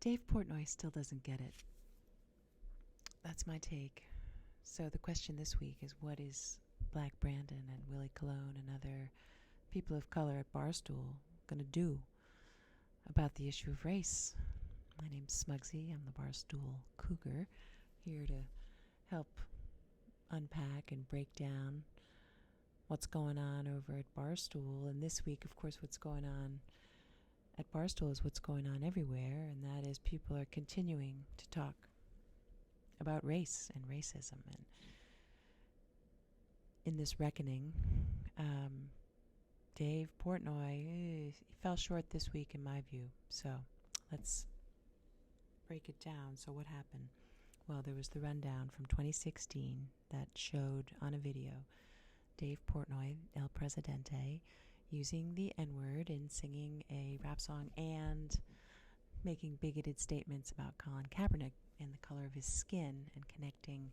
Dave Portnoy still doesn't get it. That's my take. So the question this week is, what is Black Brandon and Willie Colon and other people of color at Barstool going to do about the issue of race? My name's Smugsy. I'm the Barstool Cougar, here to help unpack and break down what's going on over at Barstool. And this week, of course, what's going on at Barstool is what's going on everywhere, and that is people are continuing to talk about race and racism. And in this reckoning, Dave Portnoy fell short this week, in my view. So let's break it down. So what happened? Well, there was the rundown from 2016 that showed on a video Dave Portnoy, El Presidente, using the N-word in singing a rap song and making bigoted statements about Colin Kaepernick and the color of his skin, and connecting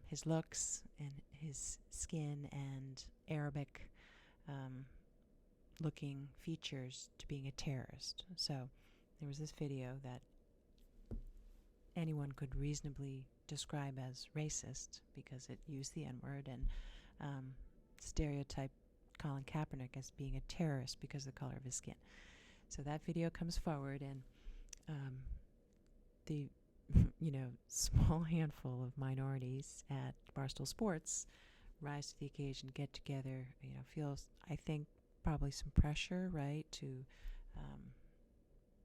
his looks and his skin and Arabic looking features to being a terrorist. So there was this video that anyone could reasonably describe as racist because it used the N-word and stereotyped Colin Kaepernick as being a terrorist because of the color of his skin. So that video comes forward, and the small handful of minorities at Barstool Sports rise to the occasion, get together, feels, I think, probably some pressure, right, to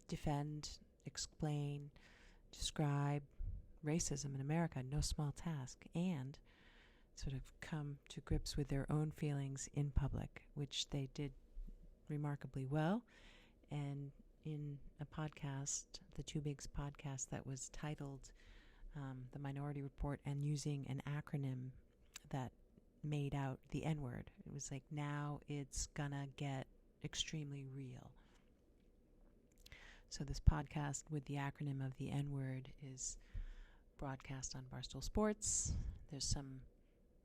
defend, explain, describe racism in America, no small task, and sort of come to grips with their own feelings in public, which they did remarkably well. And in a podcast, the Two Bigs podcast, that was titled The Minority Report, and using an acronym that made out the N-word. It was like, now it's gonna get extremely real. So this podcast with the acronym of the N-word is broadcast on Barstool Sports. There's some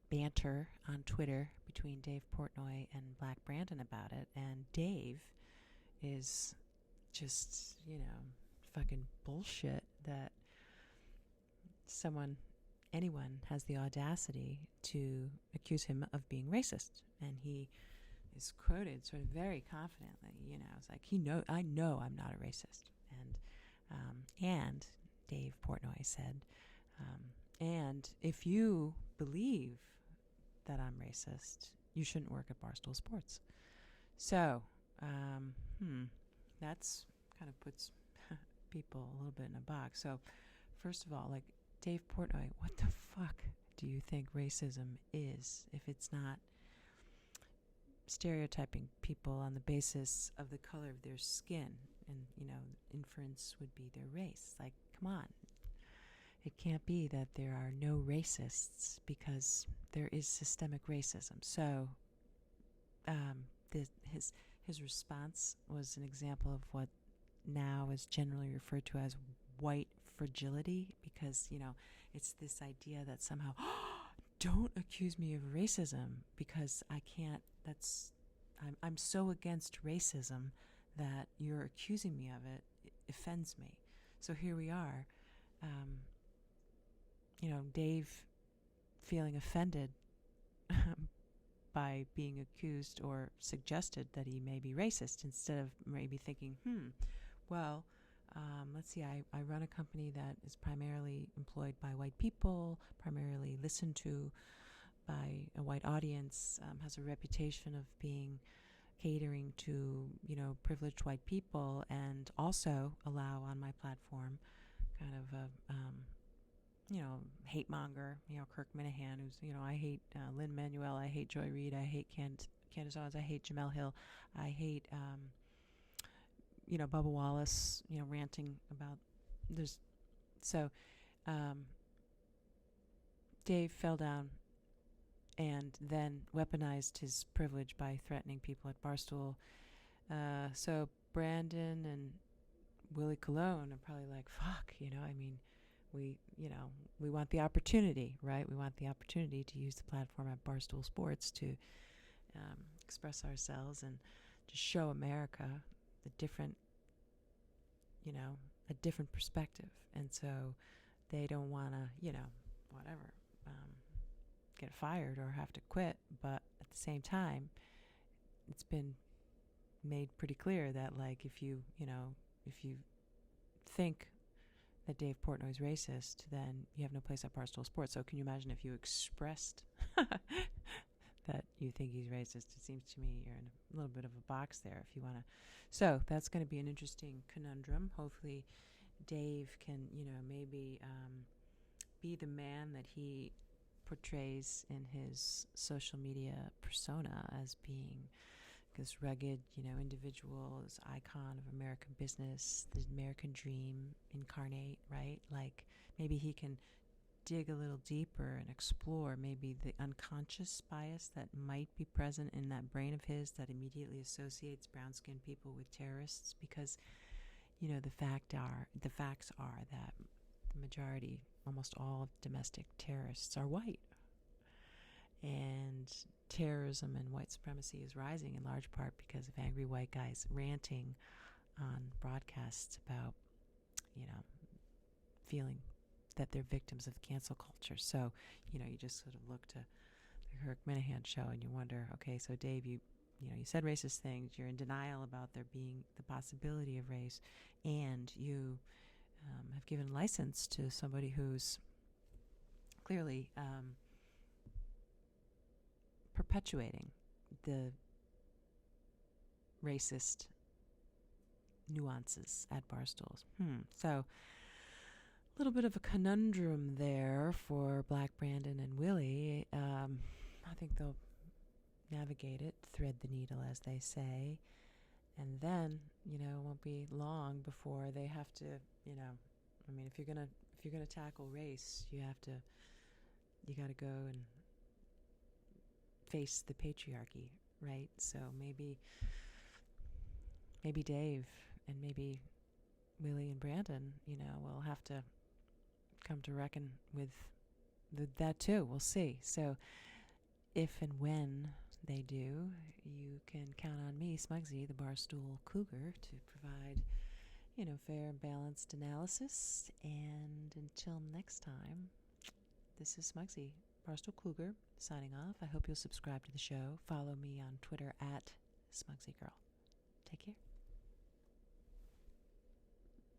banter on Twitter between Dave Portnoy and Black Brandon about it, and Dave is just, fucking bullshit that anyone has the audacity to accuse him of being racist. And he is quoted sort of very confidently, it's like, I know I'm not a racist. And Dave Portnoy said, and if you believe that I'm racist, you shouldn't work at Barstool Sports. So, that's kind of puts people a little bit in a box. So, first of all, like, Dave Portnoy, what the fuck do you think racism is if it's not stereotyping people on the basis of the color of their skin? And, inference would be their race. Like, come on. It can't be that there are no racists, because there is systemic racism. So his response was an example of what now is generally referred to as white fragility, because, it's this idea that somehow, don't accuse me of racism because I can't, I'm so against racism that you're accusing me of it. It offends me. So here we are. Dave feeling offended by being accused or suggested that he may be racist, instead of maybe thinking, let's see, I run a company that is primarily employed by white people, primarily listened to by a white audience, has a reputation of catering to, privileged white people, and also allow on my platform kind of a, hate monger, Kirk Minahan, who's, I hate Lin-Manuel, I hate Joy Reid, I hate Candace Owens, I hate Jamel Hill, I hate, Bubba Wallace, ranting about there's, so, Dave fell down and then weaponized his privilege by threatening people at Barstool. So Brandon and Willie Colon are probably like, fuck, we want the opportunity, right? We want the opportunity to use the platform at Barstool Sports to express ourselves and to show America the different, a different perspective. And so they don't want to, get fired or have to quit. But at the same time, it's been made pretty clear that, like, if you think that Dave Portnoy's racist, then you have no place at Barstool Sports. So can you imagine if you expressed that you think he's racist? It seems to me you're in a little bit of a box there if you want to. So that's going to be an interesting conundrum. Hopefully Dave can, maybe be the man that he portrays in his social media persona as being this rugged, individual, this icon of American business, the American dream incarnate, right? Like, maybe he can dig a little deeper and explore maybe the unconscious bias that might be present in that brain of his that immediately associates brown-skinned people with terrorists, because, the facts are that the majority, almost all of domestic terrorists are white. And terrorism and white supremacy is rising in large part because of angry white guys ranting on broadcasts about, feeling that they're victims of cancel culture. So, you just sort of look to the Herc Minahan show and you wonder, okay, so Dave, you said racist things, you're in denial about there being the possibility of race, and you have given license to somebody who's clearly perpetuating the racist nuances at Barstool's. So a little bit of a conundrum there for Black Brandon and Willie. I think they'll navigate it, thread the needle, as they say. And then, it won't be long before they have to, if you're gonna tackle race, you got to go and face the patriarchy, right? So maybe Dave and maybe Willie and Brandon, will have to come to reckon with that too. We'll see. So if and when they do, you can count on me, Smugsy the Barstool Cougar, to provide, fair and balanced analysis. And until next time, this is Smugsy, Barstool Cougar, signing off. I hope you'll subscribe to the show. Follow me on Twitter at Smugsy Girl. Take care.